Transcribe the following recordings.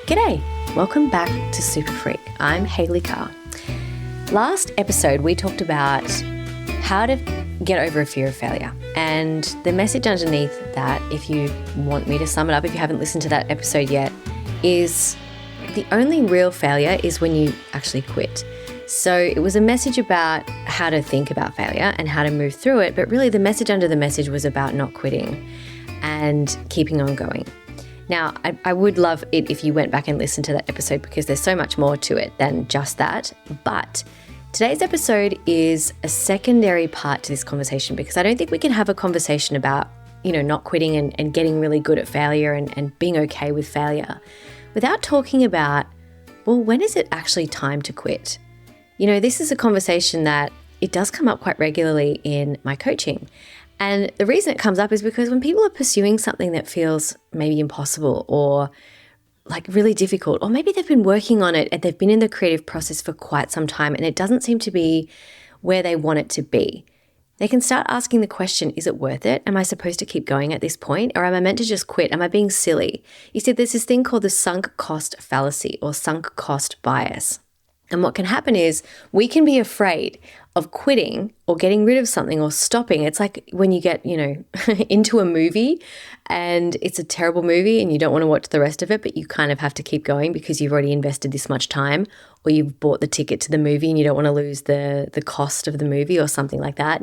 G'day, welcome back to Super Freak. I'm Hayley Carr. Last episode, we talked about how to get over a fear of failure. And the message underneath that, if you want me to sum it up, if you haven't listened to that episode yet, is the only real failure is when you actually quit. So it was a message about how to think about failure and how to move through it, but really the message under the message was about not quitting and keeping on going. Now, I would love it if you went back and listened to that episode because there's so much more to it than just that. But today's episode is a secondary part to this conversation because I don't think we can have a conversation about, not quitting and getting really good at failure and being okay with failure without talking about, well, when is it actually time to quit? This is a conversation that it does come up quite regularly in my coaching. And the reason it comes up is because when people are pursuing something that feels maybe impossible or like really difficult, or maybe they've been working on it and they've been in the creative process for quite some time and it doesn't seem to be where they want it to be, they can start asking the question, is it worth it? Am I supposed to keep going at this point? Or am I meant to just quit? Am I being silly? You see, there's this thing called the sunk cost fallacy or sunk cost bias. And what can happen is we can be afraid of quitting or getting rid of something or stopping. It's like when you get, into a movie and it's a terrible movie and you don't want to watch the rest of it, but you kind of have to keep going because you've already invested this much time, or you've bought the ticket to the movie and you don't want to lose the cost of the movie or something like that,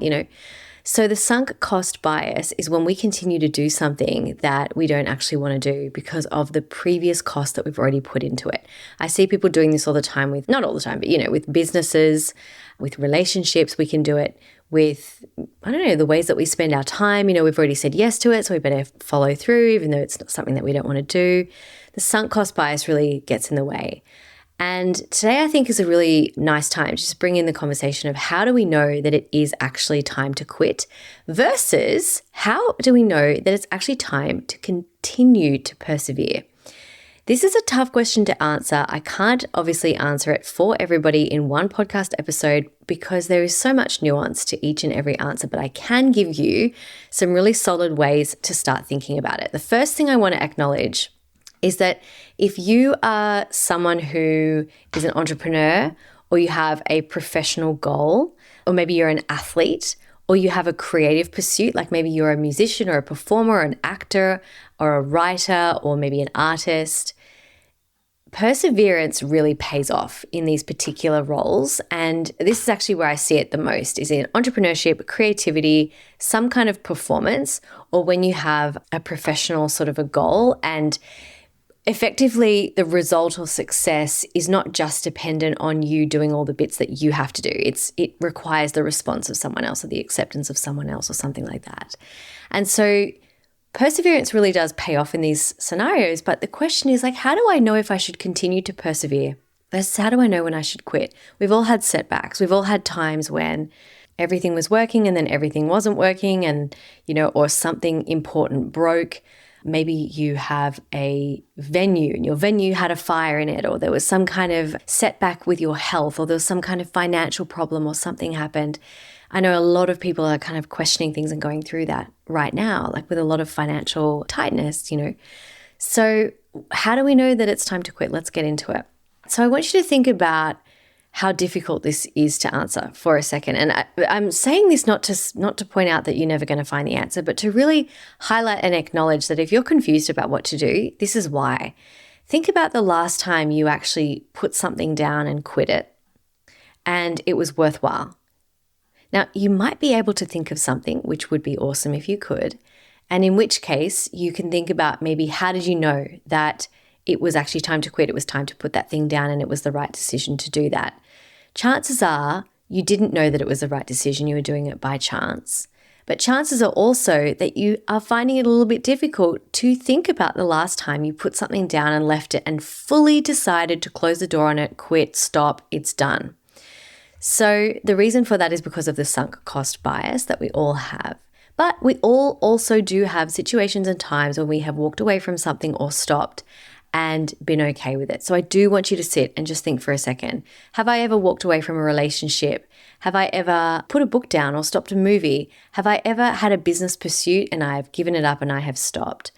So the sunk cost bias is when we continue to do something that we don't actually want to do because of the previous cost that we've already put into it. I see people doing this all the time with, not all the time, but with businesses, with relationships. We can do it with, the ways that we spend our time. We've already said yes to it, so we better follow through even though it's not something that we don't want to do. The sunk cost bias really gets in the way. And today I think is a really nice time to just bring in the conversation of how do we know that it is actually time to quit versus how do we know that it's actually time to continue to persevere? This is a tough question to answer. I can't obviously answer it for everybody in one podcast episode because there is so much nuance to each and every answer, but I can give you some really solid ways to start thinking about it. The first thing I want to acknowledge is that if you are someone who is an entrepreneur or you have a professional goal, or maybe you're an athlete or you have a creative pursuit, like maybe you're a musician or a performer or an actor or a writer or maybe an artist, perseverance really pays off in these particular roles. And this is actually where I see it the most, is in entrepreneurship, creativity, some kind of performance, or when you have a professional sort of a goal. And effectively, the result or success is not just dependent on you doing all the bits that you have to do. It requires the response of someone else or the acceptance of someone else or something like that. And so perseverance really does pay off in these scenarios. But the question is how do I know if I should continue to persevere versus how do I know when I should quit? We've all had setbacks. We've all had times when everything was working and then everything wasn't working and, or something important broke. Maybe you have a venue and your venue had a fire in it, or there was some kind of setback with your health, or there was some kind of financial problem or something happened. I know a lot of people are kind of questioning things and going through that right now, like with a lot of financial tightness, So how do we know that it's time to quit? Let's get into it. So I want you to think about how difficult this is to answer for a second. And I'm saying this not to point out that you're never going to find the answer, but to really highlight and acknowledge that if you're confused about what to do, this is why. Think about the last time you actually put something down and quit it and it was worthwhile. Now, you might be able to think of something, which would be awesome if you could, and in which case you can think about maybe how did you know that it was actually time to quit, it was time to put that thing down and it was the right decision to do that. Chances are you didn't know that it was the right decision, you were doing it by chance. But chances are also that you are finding it a little bit difficult to think about the last time you put something down and left it and fully decided to close the door on it, quit, stop, it's done. So the reason for that is because of the sunk cost bias that we all have. But we all also do have situations and times when we have walked away from something or stopped and been okay with it. So I do want you to sit and just think for a second. Have I ever walked away from a relationship? Have I ever put a book down or stopped a movie? Have I ever had a business pursuit and I've given it up and I have stopped?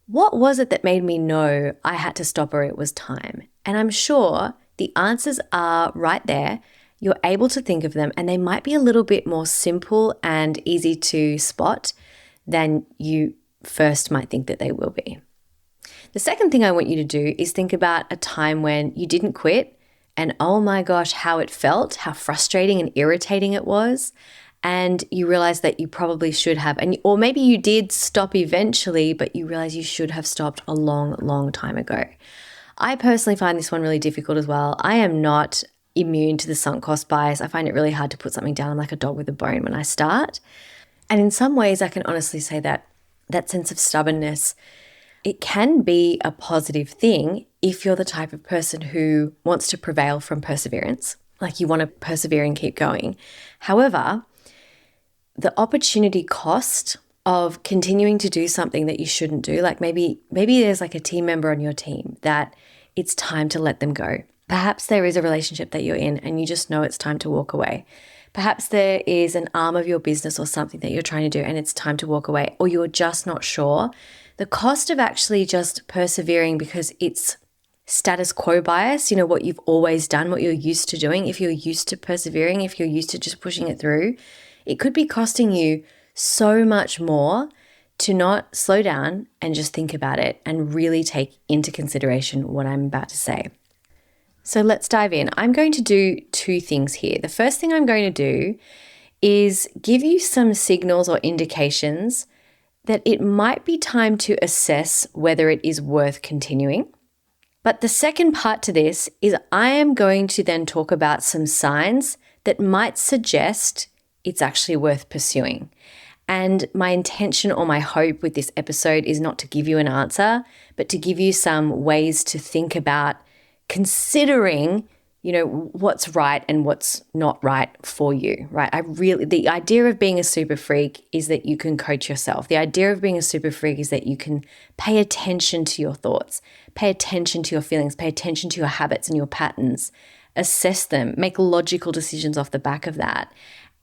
What was it that made me know I had to stop or it was time? And I'm sure the answers are right there. You're able to think of them, and they might be a little bit more simple and easy to spot than you first might think that they will be. The second thing I want you to do is think about a time when you didn't quit, and oh my gosh, how it felt, how frustrating and irritating it was. And you realize that you probably should have, or maybe you did stop eventually, but you realize you should have stopped a long, long time ago. I personally find this one really difficult as well. I am not immune to the sunk cost bias. I find it really hard to put something down like a dog with a bone when I start. And in some ways, I can honestly say that that sense of stubbornness, it can be a positive thing if you're the type of person who wants to prevail from perseverance, like you want to persevere and keep going. However, the opportunity cost of continuing to do something that you shouldn't do, like maybe there's like a team member on your team that it's time to let them go. Perhaps there is a relationship that you're in and you just know it's time to walk away. Perhaps there is an arm of your business or something that you're trying to do and it's time to walk away, or you're just not sure. The cost of actually just persevering because it's status quo bias, what you've always done, what you're used to doing, if you're used to persevering, if you're used to just pushing it through, it could be costing you so much more to not slow down and just think about it and really take into consideration what I'm about to say. So let's dive in. I'm going to do two things here. The first thing I'm going to do is give you some signals or indications that it might be time to assess whether it is worth continuing. But the second part to this is I am going to then talk about some signs that might suggest it's actually worth pursuing. And my intention or my hope with this episode is not to give you an answer, but to give you some ways to think about considering, what's right and what's not right for you, right? The idea of being a super freak is that you can coach yourself. The idea of being a super freak is that you can pay attention to your thoughts, pay attention to your feelings, pay attention to your habits and your patterns, assess them, make logical decisions off the back of that,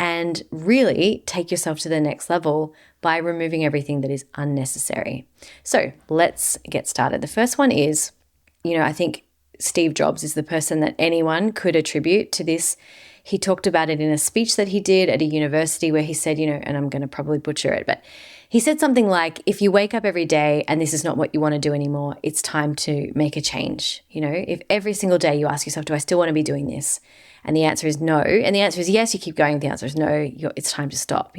and really take yourself to the next level by removing everything that is unnecessary. So let's get started. The first one is, I think Steve Jobs is the person that anyone could attribute to this. He talked about it in a speech that he did at a university where he said, and I'm going to probably butcher it, but he said something like, if you wake up every day and this is not what you want to do anymore, it's time to make a change. If every single day you ask yourself, do I still want to be doing this? And the answer is no. And the answer is yes, you keep going. The answer is no, it's time to stop,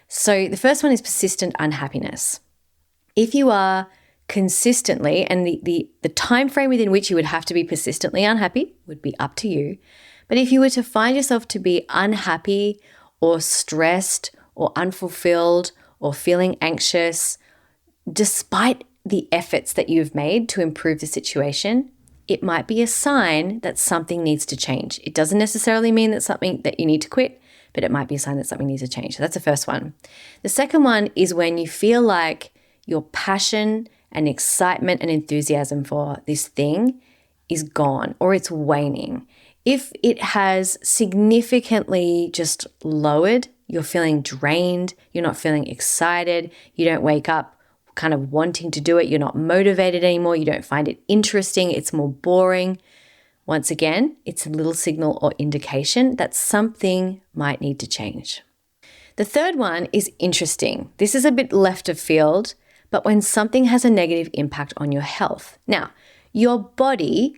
So the first one is persistent unhappiness. If you are consistently, and the time frame within which you would have to be persistently unhappy would be up to you. But if you were to find yourself to be unhappy or stressed or unfulfilled or feeling anxious, despite the efforts that you've made to improve the situation, it might be a sign that something needs to change. It doesn't necessarily mean that something that you need to quit, but it might be a sign that something needs to change. So that's the first one. The second one is when you feel like your passion and excitement and enthusiasm for this thing is gone or it's waning. If it has significantly just lowered, you're feeling drained, you're not feeling excited, you don't wake up kind of wanting to do it, you're not motivated anymore, you don't find it interesting, it's more boring. Once again, it's a little signal or indication that something might need to change. The third one is interesting. This is a bit left of field, but when something has a negative impact on your health. Now, your body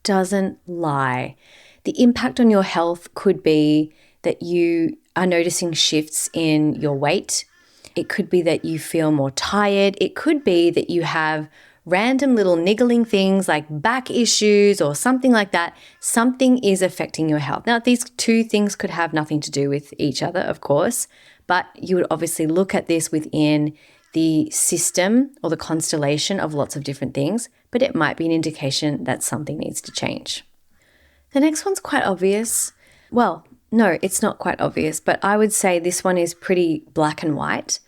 doesn't lie. The impact on your health could be that you are noticing shifts in your weight. It could be that you feel more tired. It could be that you have random little niggling things like back issues or something like that. Something is affecting your health. Now, these two things could have nothing to do with each other, of course, but you would obviously look at this within the system or the constellation of lots of different things, but it might be an indication that something needs to change. The next one's quite obvious. Well, no, it's not quite obvious, but I would say this one is pretty black and white.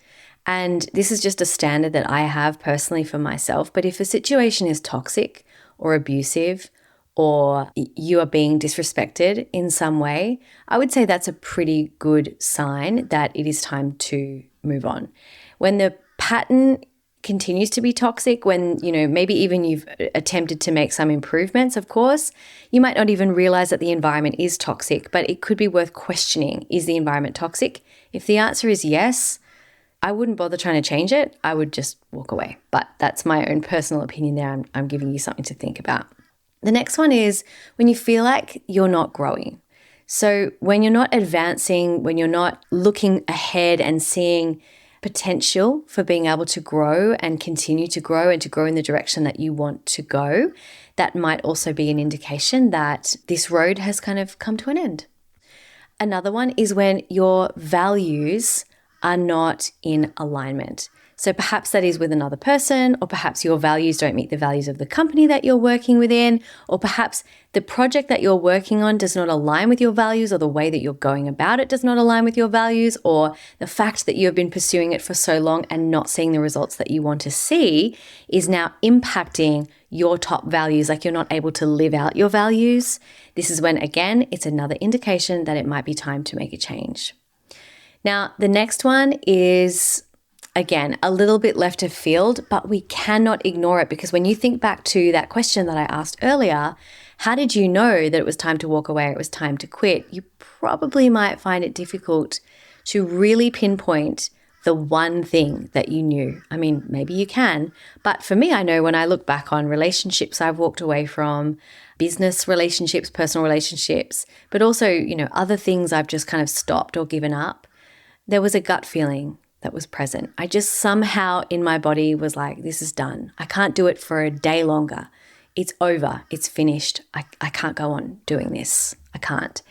And this is just a standard that I have personally for myself. But if a situation is toxic or abusive or you are being disrespected in some way, I would say that's a pretty good sign that it is time to move on. When the pattern continues to be toxic when, maybe even you've attempted to make some improvements, of course, you might not even realize that the environment is toxic, but it could be worth questioning, is the environment toxic? If the answer is yes, I wouldn't bother trying to change it. I would just walk away. But that's my own personal opinion there. I'm giving you something to think about. The next one is when you feel like you're not growing. So when you're not advancing, when you're not looking ahead and seeing potential for being able to grow and continue to grow and to grow in the direction that you want to go, that might also be an indication that this road has kind of come to an end. Another one is when your values are not in alignment. So perhaps that is with another person, or perhaps your values don't meet the values of the company that you're working within, or perhaps the project that you're working on does not align with your values, or the way that you're going about it does not align with your values, or the fact that you have been pursuing it for so long and not seeing the results that you want to see is now impacting your top values, like you're not able to live out your values. This is when, again, it's another indication that it might be time to make a change. Now, the next one is, again, a little bit left of field, but we cannot ignore it, because when you think back to that question that I asked earlier, how did you know that it was time to walk away, it was time to quit? You probably might find it difficult to really pinpoint the one thing that you knew. I mean, maybe you can, but for me, I know when I look back on relationships I've walked away from, business relationships, personal relationships, but also, other things I've just kind of stopped or given up, there was a gut feeling that was present. I just somehow in my body was like, this is done. I can't do it for a day longer. It's over. It's finished. I can't go on doing this. I can't.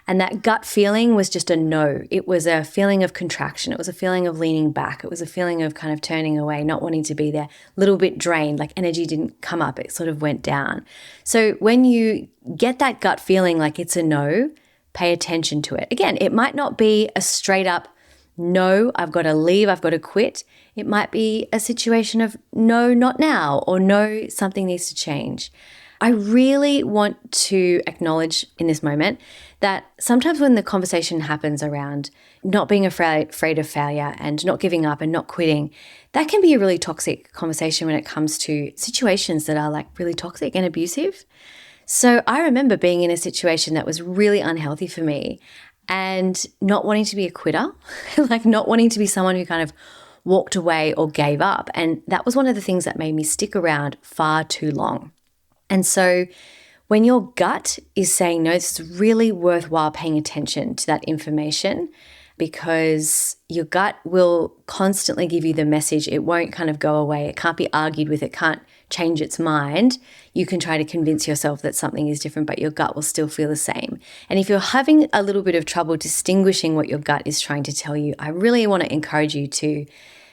And that gut feeling was just a no. It was a feeling of contraction. It was a feeling of leaning back. It was a feeling of kind of turning away, not wanting to be there, a little bit drained, like energy didn't come up. It sort of went down. So when you get that gut feeling like it's a no, pay attention to it. Again, it might not be a straight up no, I've got to leave, I've got to quit. It might be a situation of no, not now, or no, something needs to change. I really want to acknowledge in this moment that sometimes when the conversation happens around not being afraid of failure and not giving up and not quitting, that can be a really toxic conversation when it comes to situations that are like really toxic and abusive. So I remember being in a situation that was really unhealthy for me, and not wanting to be a quitter, like not wanting to be someone who kind of walked away or gave up. And that was one of the things that made me stick around far too long. And so when your gut is saying no, it's really worthwhile paying attention to that information, because your gut will constantly give you the message. It won't kind of go away. It can't be argued with. It can't change its mind. You can try to convince yourself that something is different, but your gut will still feel the same. And if you're having a little bit of trouble distinguishing what your gut is trying to tell you, I really want to encourage you to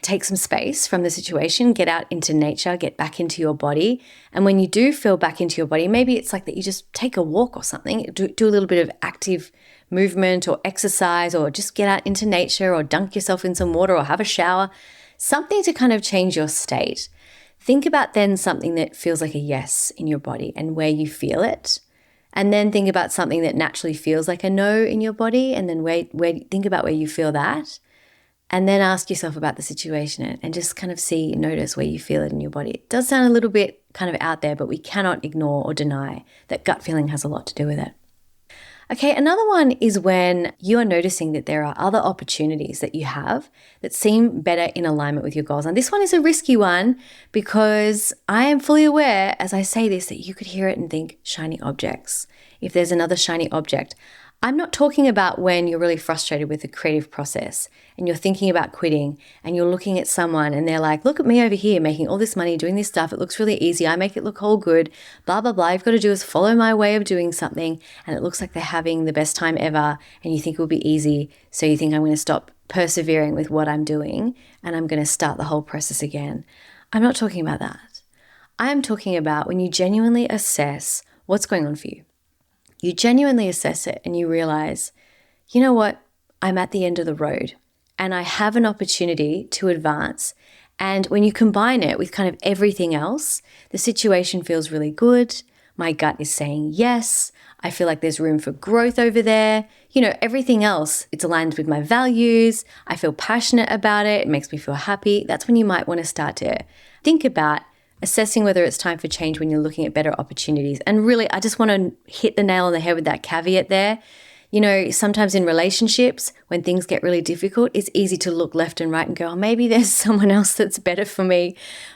take some space from the situation, get out into nature, get back into your body. And when you do feel back into your body, maybe it's like that you just take a walk or something, do a little bit of active movement or exercise, or just get out into nature, or dunk yourself in some water, or have a shower, something to kind of change your state. Think about then something that feels like a yes in your body and where you feel it. And then think about something that naturally feels like a no in your body, and then think about where you feel that. And then ask yourself about the situation and just kind of notice where you feel it in your body. It does sound a little bit kind of out there, but we cannot ignore or deny that gut feeling has a lot to do with it. Okay, another one is when you are noticing that there are other opportunities that you have that seem better in alignment with your goals. And this one is a risky one, because I am fully aware as I say this that you could hear it and think shiny objects. If there's another shiny object, I'm not talking about when you're really frustrated with the creative process and you're thinking about quitting and you're looking at someone and they're like, look at me over here making all this money, doing this stuff. It looks really easy. I make it look all good, blah, blah, blah. You've got to do is follow my way of doing something, and it looks like they're having the best time ever, and you think it will be easy. So you think I'm going to stop persevering with what I'm doing and I'm going to start the whole process again. I'm not talking about that. I am talking about when you genuinely assess what's going on for you. You genuinely assess it and you realize, you know what, I'm at the end of the road and I have an opportunity to advance. And when you combine it with kind of everything else, the situation feels really good. My gut is saying yes. I feel like there's room for growth over there. Everything else, it's aligned with my values. I feel passionate about it. It makes me feel happy. That's when you might want to start to think about assessing whether it's time for change when you're looking at better opportunities. And really, I just want to hit the nail on the head with that caveat there. Sometimes in relationships, when things get really difficult, it's easy to look left and right and go, oh, maybe there's someone else that's better for me.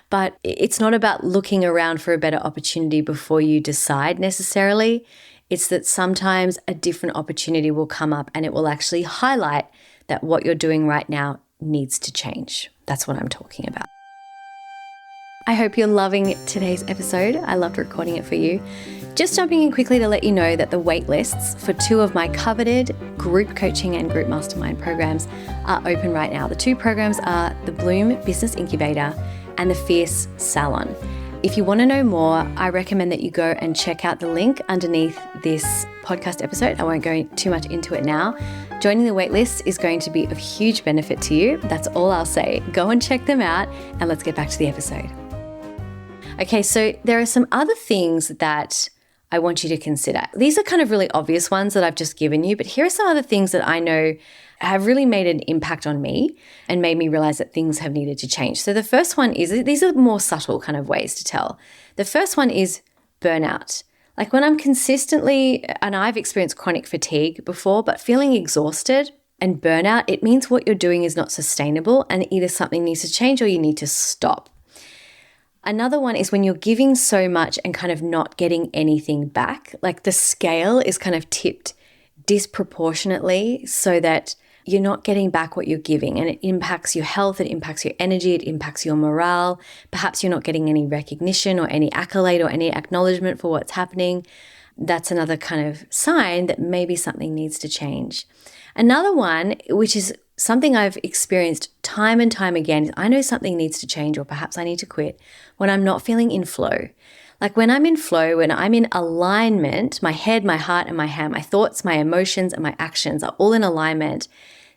But it's not about looking around for a better opportunity before you decide necessarily. It's that sometimes a different opportunity will come up and it will actually highlight that what you're doing right now needs to change. That's what I'm talking about. I hope you're loving today's episode. I loved recording it for you. Just jumping in quickly to let you know that the wait lists for 2 of my coveted group coaching and group mastermind programs are open right now. The 2 programs are the Bloom Business Incubator and the Fierce Salon. If you want to know more, I recommend that you go and check out the link underneath this podcast episode. I won't go too much into it now. Joining the waitlist is going to be of huge benefit to you. That's all I'll say. Go and check them out and let's get back to the episode. Okay, so there are some other things that I want you to consider. These are kind of really obvious ones that I've just given you, but here are some other things that I know have really made an impact on me and made me realize that things have needed to change. So the first one is, these are more subtle kind of ways to tell. The first one is burnout. Like when I'm consistently, and I've experienced chronic fatigue before, but feeling exhausted and burnout, it means what you're doing is not sustainable and either something needs to change or you need to stop. Another one is when you're giving so much and kind of not getting anything back, like the scale is kind of tipped disproportionately so that you're not getting back what you're giving and it impacts your health, it impacts your energy, it impacts your morale. Perhaps you're not getting any recognition or any accolade or any acknowledgement for what's happening. That's another kind of sign that maybe something needs to change. Another one, which is something I've experienced time and time again, is I know something needs to change or perhaps I need to quit when I'm not feeling in flow. Like when I'm in flow, when I'm in alignment, my head, my heart, and my hand, my thoughts, my emotions, and my actions are all in alignment,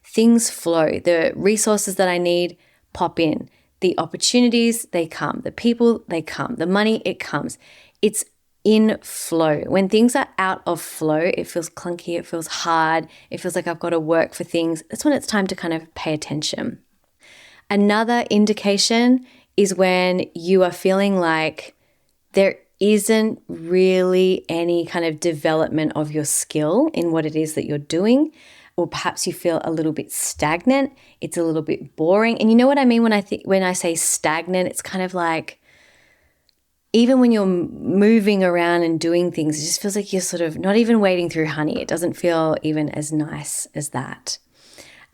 things flow. The resources that I need pop in. The opportunities, they come. The people, they come. The money, it comes. It's in flow. When things are out of flow, it feels clunky, it feels hard, it feels like I've got to work for things. That's when it's time to kind of pay attention. Another indication is when you are feeling like there isn't really any kind of development of your skill in what it is that you're doing, or perhaps you feel a little bit stagnant, it's a little bit boring. And you know what I mean when I say stagnant, it's kind of like even when you're moving around and doing things, it just feels like you're sort of not even wading through honey. It doesn't feel even as nice as that.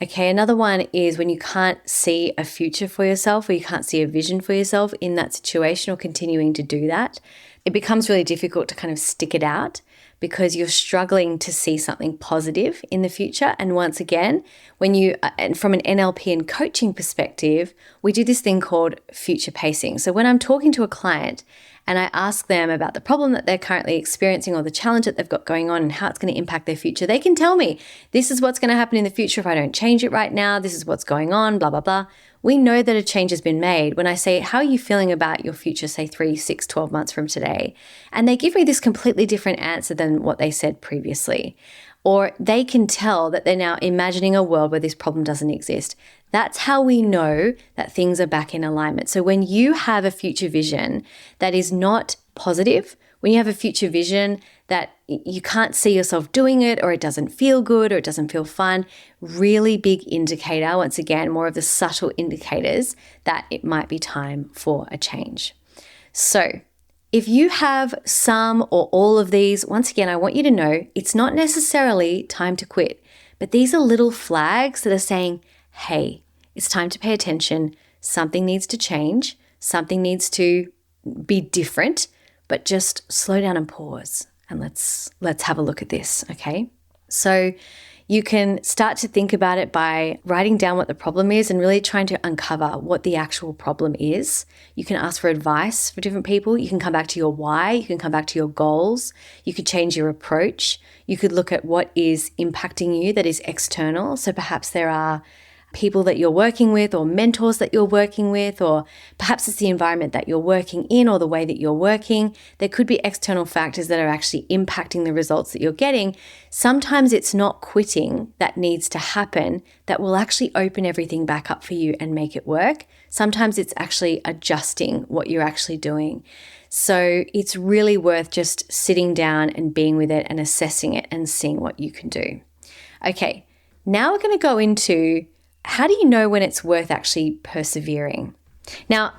Okay, another one is when you can't see a future for yourself or you can't see a vision for yourself in that situation or continuing to do that. It becomes really difficult to kind of stick it out because you're struggling to see something positive in the future. And once again, and from an NLP and coaching perspective, we do this thing called future pacing. So when I'm talking to a client and I ask them about the problem that they're currently experiencing or the challenge that they've got going on and how it's going to impact their future, they can tell me, this is what's going to happen in the future if I don't change it right now. This is what's going on, blah, blah, blah. We know that a change has been made. When I say, how are you feeling about your future, say 3, 6, 12 months from today? And they give me this completely different answer than what they said previously. Or they can tell that they're now imagining a world where this problem doesn't exist. That's how we know that things are back in alignment. So when you have a future vision that is not positive, when you have a future vision that you can't see yourself doing it, or it doesn't feel good, or it doesn't feel fun, really big indicator, once again, more of the subtle indicators that it might be time for a change. So if you have some or all of these, once again, I want you to know it's not necessarily time to quit, but these are little flags that are saying, hey, it's time to pay attention. Something needs to change. Something needs to be different, but just slow down and pause. And let's have a look at this, okay? So you can start to think about it by writing down what the problem is and really trying to uncover what the actual problem is. You can ask for advice for different people. You can come back to your why. You can come back to your goals. You could change your approach. You could look at what is impacting you that is external. So perhaps there are people that you're working with or mentors that you're working with, or perhaps it's the environment that you're working in or the way that you're working. There could be external factors that are actually impacting the results that you're getting. Sometimes it's not quitting that needs to happen that will actually open everything back up for you and make it work. Sometimes it's actually adjusting what you're actually doing. So it's really worth just sitting down and being with it and assessing it and seeing what you can do. Okay, now we're going to go into how do you know when it's worth actually persevering? Now,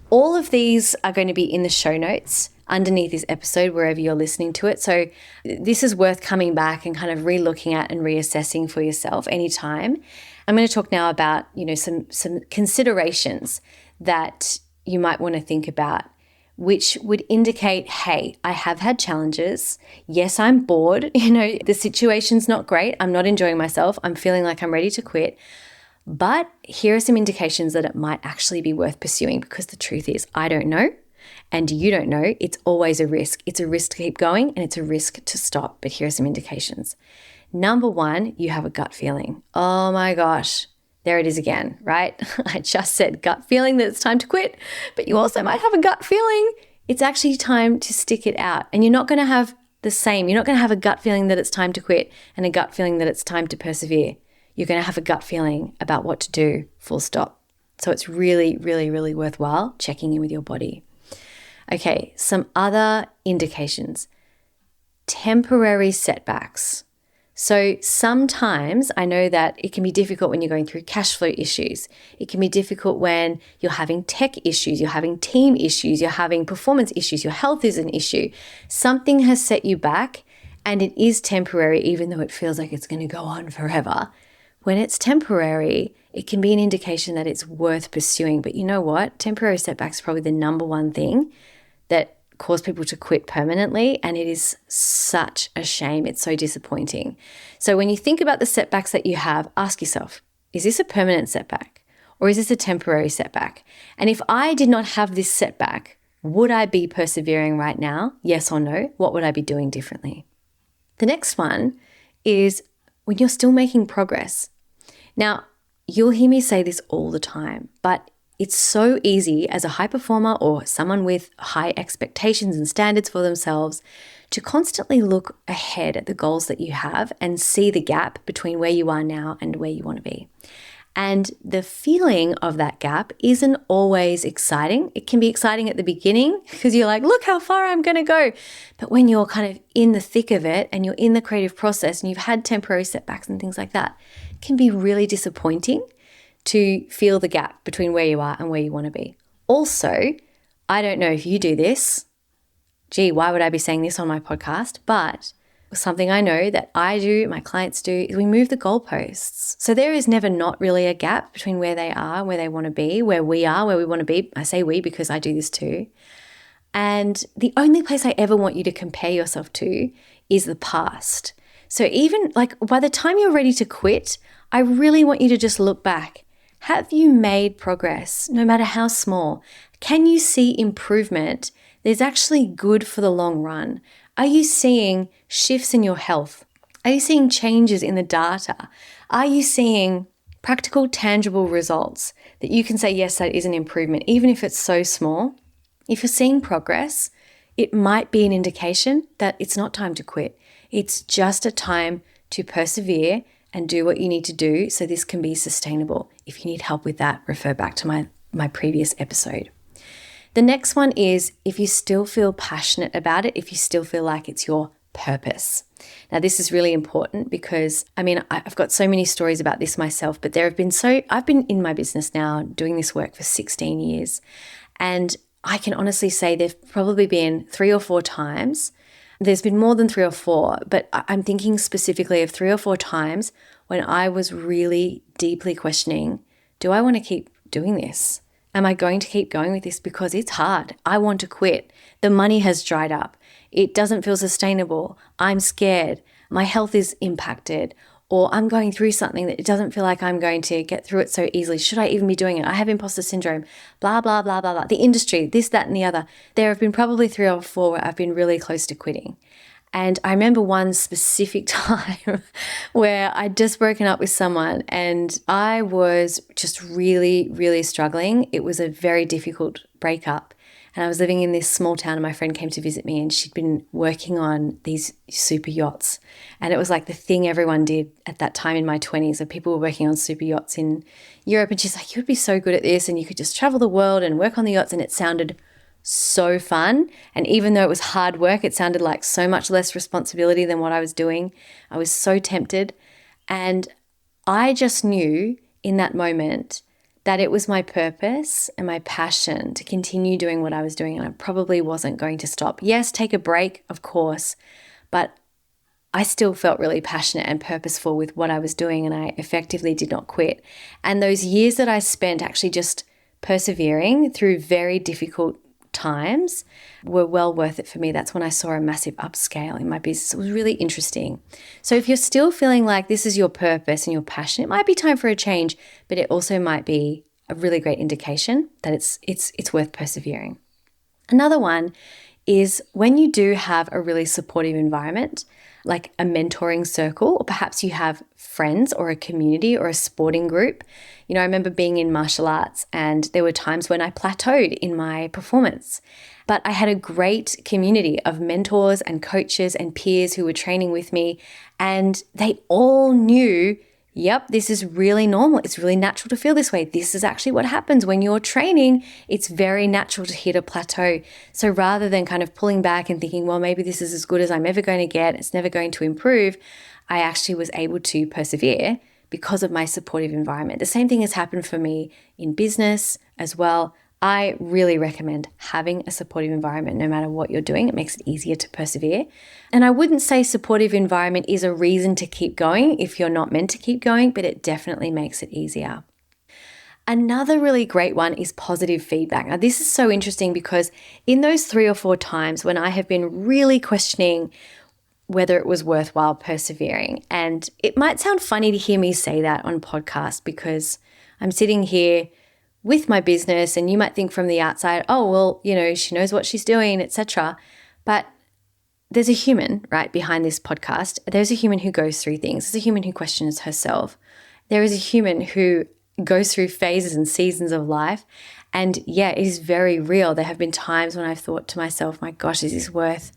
all of these are going to be in the show notes underneath this episode, wherever you're listening to it. So this is worth coming back and kind of re-looking at and reassessing for yourself anytime. I'm going to talk now about, some considerations that you might want to think about, which would indicate, hey, I have had challenges. Yes, I'm bored. The situation's not great. I'm not enjoying myself. I'm feeling like I'm ready to quit. But here are some indications that it might actually be worth pursuing, because the truth is, I don't know and you don't know. It's always a risk. It's a risk to keep going and it's a risk to stop. But here are some indications. Number one, you have a gut feeling. Oh my gosh. There it is again, right? I just said gut feeling that it's time to quit, but you also might have a gut feeling it's actually time to stick it out. And you're not going to have the same. You're not going to have a gut feeling that it's time to quit and a gut feeling that it's time to persevere. You're going to have a gut feeling about what to do, full stop. So it's really, really, really worthwhile checking in with your body. Okay, some other indications. Temporary setbacks. So sometimes I know that it can be difficult when you're going through cash flow issues. It can be difficult when you're having tech issues, you're having team issues, you're having performance issues, your health is an issue. Something has set you back and it is temporary, even though it feels like it's going to go on forever. When it's temporary, it can be an indication that it's worth pursuing. But you know what? Temporary setbacks is probably the number one thing that cause people to quit permanently, and it is such a shame. It's so disappointing. So when you think about the setbacks that you have, ask yourself, is this a permanent setback or is this a temporary setback? And if I did not have this setback, would I be persevering right now? Yes or no? What would I be doing differently? The next one is when you're still making progress. Now, you'll hear me say this all the time, but it's so easy as a high performer or someone with high expectations and standards for themselves to constantly look ahead at the goals that you have and see the gap between where you are now and where you want to be. And the feeling of that gap isn't always exciting. It can be exciting at the beginning because you're like, look how far I'm going to go. But when you're kind of in the thick of it and you're in the creative process and you've had temporary setbacks and things like that, it can be really disappointing to feel the gap between where you are and where you want to be. Also, I don't know if you do this. Gee, why would I be saying this on my podcast? But something I know that I do, my clients do, is we move the goalposts. So there is never not really a gap between where they are, where they want to be, where we are, where we want to be. I say we because I do this too. And the only place I ever want you to compare yourself to is the past. So even like by the time you're ready to quit, I really want you to just look back. Have you made progress, no matter how small? Can you see improvement that's actually good for the long run? Are you seeing shifts in your health? Are you seeing changes in the data? Are you seeing practical, tangible results that you can say, yes, that is an improvement, even if it's so small? If you're seeing progress, it might be an indication that it's not time to quit. It's just a time to persevere and do what you need to do so this can be sustainable. If you need help with that, refer back to my previous episode. The next one is if you still feel passionate about it, if you still feel like it's your purpose. Now, this is really important because, I've got so many stories about this myself, but I've been in my business now doing this work for 16 years. And I can honestly say there've probably been 3 or 4 times. There's been more than 3 or 4, but I'm thinking specifically of 3 or 4 times when I was really deeply questioning, do I want to keep doing this? Am I going to keep going with this? Because it's hard. I want to quit. The money has dried up. It doesn't feel sustainable. I'm scared. My health is impacted. Or I'm going through something that it doesn't feel like I'm going to get through it so easily. Should I even be doing it? I have imposter syndrome, blah, blah, blah, blah, blah. The industry, this, that, and the other. There have been probably 3 or 4 where I've been really close to quitting. And I remember one specific time where I'd just broken up with someone and I was just really, really struggling. It was a very difficult breakup. And I was living in this small town and my friend came to visit me and she'd been working on these super yachts. And it was like the thing everyone did at that time in my 20s, that people were working on super yachts in Europe. And she's like, you would be so good at this and you could just travel the world and work on the yachts. And it sounded so fun. And even though it was hard work, it sounded like so much less responsibility than what I was doing. I was so tempted. And I just knew in that moment that it was my purpose and my passion to continue doing what I was doing. And I probably wasn't going to stop. Yes, take a break, of course, but I still felt really passionate and purposeful with what I was doing. And I effectively did not quit. And those years that I spent actually just persevering through very difficult times were well worth it for me. That's when I saw a massive upscale in my business. It was really interesting. So if you're still feeling like this is your purpose and your passion, it might be time for a change, but it also might be a really great indication that it's worth persevering. Another one is when you do have a really supportive environment, like a mentoring circle, or perhaps you have friends or a community or a sporting group. I remember being in martial arts and there were times when I plateaued in my performance, but I had a great community of mentors and coaches and peers who were training with me, and they all knew, yep, this is really normal. It's really natural to feel this way. This is actually what happens when you're training. It's very natural to hit a plateau. So rather than kind of pulling back and thinking, well, maybe this is as good as I'm ever going to get, it's never going to improve, I actually was able to persevere because of my supportive environment. The same thing has happened for me in business as well. I really recommend having a supportive environment no matter what you're doing. It makes it easier to persevere. And I wouldn't say supportive environment is a reason to keep going if you're not meant to keep going, but it definitely makes it easier. Another really great one is positive feedback. Now, this is so interesting because in those 3 or 4 times when I have been really questioning whether it was worthwhile persevering, and it might sound funny to hear me say that on podcast because I'm sitting here with my business and you might think from the outside, oh, well, she knows what she's doing, etc. But there's a human, right, behind this podcast. There's a human who goes through things. There's a human who questions herself. There is a human who goes through phases and seasons of life. And yeah, it is very real. There have been times when I've thought to myself, my gosh, is this worth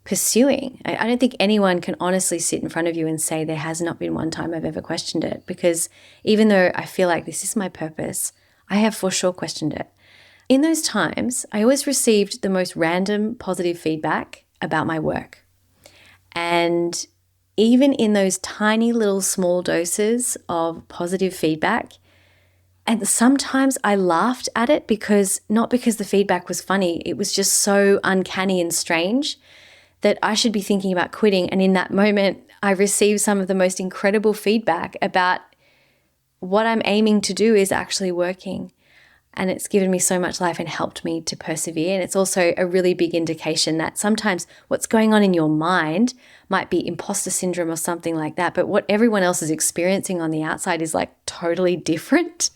pursuing? I don't think anyone can honestly sit in front of you and say there has not been one time I've ever questioned it, because even though I feel like this is my purpose, I have for sure questioned it. In those times, I always received the most random positive feedback about my work. And even in those tiny little small doses of positive feedback, and sometimes I laughed at it not because the feedback was funny, it was just so uncanny and strange that I should be thinking about quitting. And in that moment, I received some of the most incredible feedback about what I'm aiming to do is actually working. And it's given me so much life and helped me to persevere. And it's also a really big indication that sometimes what's going on in your mind might be imposter syndrome or something like that. But what everyone else is experiencing on the outside is like totally different.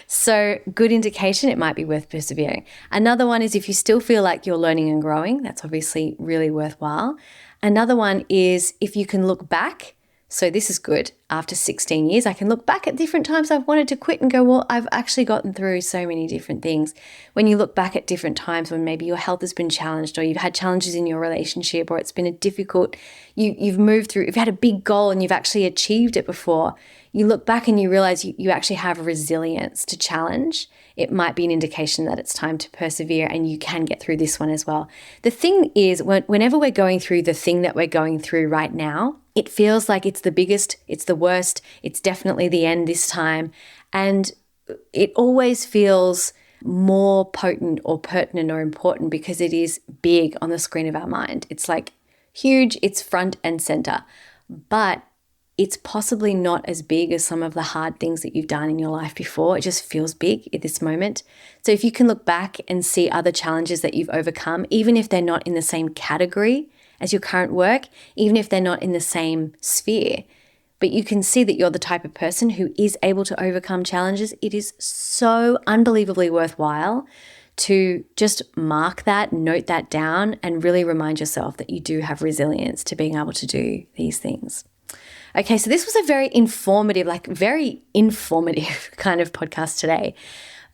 So good indication it might be worth persevering. Another one is if you still feel like you're learning and growing, that's obviously really worthwhile. Another one is if you can look back. So this is good. After 16 years, I can look back at different times I've wanted to quit and go, well, I've actually gotten through so many different things. When you look back at different times when maybe your health has been challenged or you've had challenges in your relationship or it's been a difficult, you've moved through, you've had a big goal and you've actually achieved it before, you look back and you realize you actually have resilience to challenge. It might be an indication that it's time to persevere and you can get through this one as well. The thing is, whenever we're going through the thing that we're going through right now, it feels like it's the biggest, it's the worst, it's definitely the end this time. And it always feels more potent or pertinent or important because it is big on the screen of our mind. It's like huge, it's front and center. But it's possibly not as big as some of the hard things that you've done in your life before. It just feels big at this moment. So if you can look back and see other challenges that you've overcome, even if they're not in the same category as your current work, even if they're not in the same sphere, but you can see that you're the type of person who is able to overcome challenges, it is so unbelievably worthwhile to just mark that, note that down, and really remind yourself that you do have resilience to being able to do these things. Okay, so this was a very informative kind of podcast today.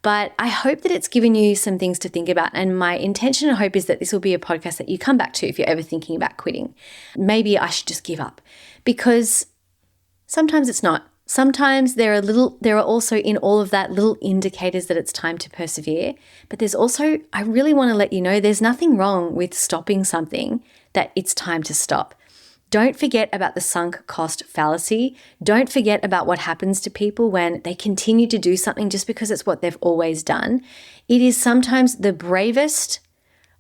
But I hope that it's given you some things to think about. And my intention and hope is that this will be a podcast that you come back to if you're ever thinking about quitting. Maybe I should just give up, because sometimes it's not. Sometimes there are also in all of that little indicators that it's time to persevere. But there's also, I really want to let you know, there's nothing wrong with stopping something that it's time to stop. Don't forget about the sunk cost fallacy. Don't forget about what happens to people when they continue to do something just because it's what they've always done. It is sometimes the bravest,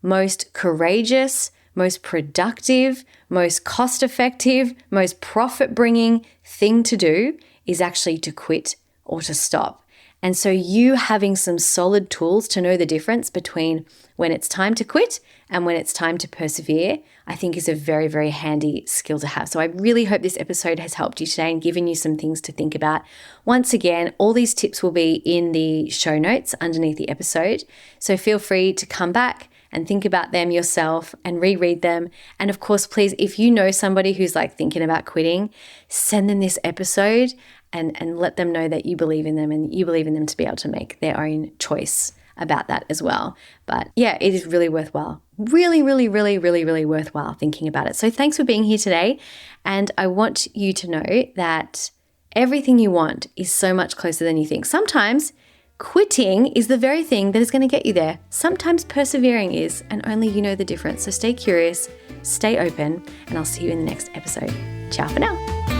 most courageous, most productive, most cost-effective, most profit-bringing thing to do is actually to quit or to stop. And so you having some solid tools to know the difference between when it's time to quit and when it's time to persevere, I think is a very, very handy skill to have. So I really hope this episode has helped you today and given you some things to think about. Once again, all these tips will be in the show notes underneath the episode. So feel free to come back and think about them yourself and reread them. And of course, please, if you know somebody who's thinking about quitting, send them this episode and let them know that you believe in them and you believe in them to be able to make their own choice about that as well. But yeah, it is really worthwhile. Really, really, really, really, really worthwhile thinking about it. So thanks for being here today. And I want you to know that everything you want is so much closer than you think. Sometimes quitting is the very thing that is going to get you there. Sometimes persevering is, and only you know the difference. So stay curious, stay open, and I'll see you in the next episode. Ciao for now.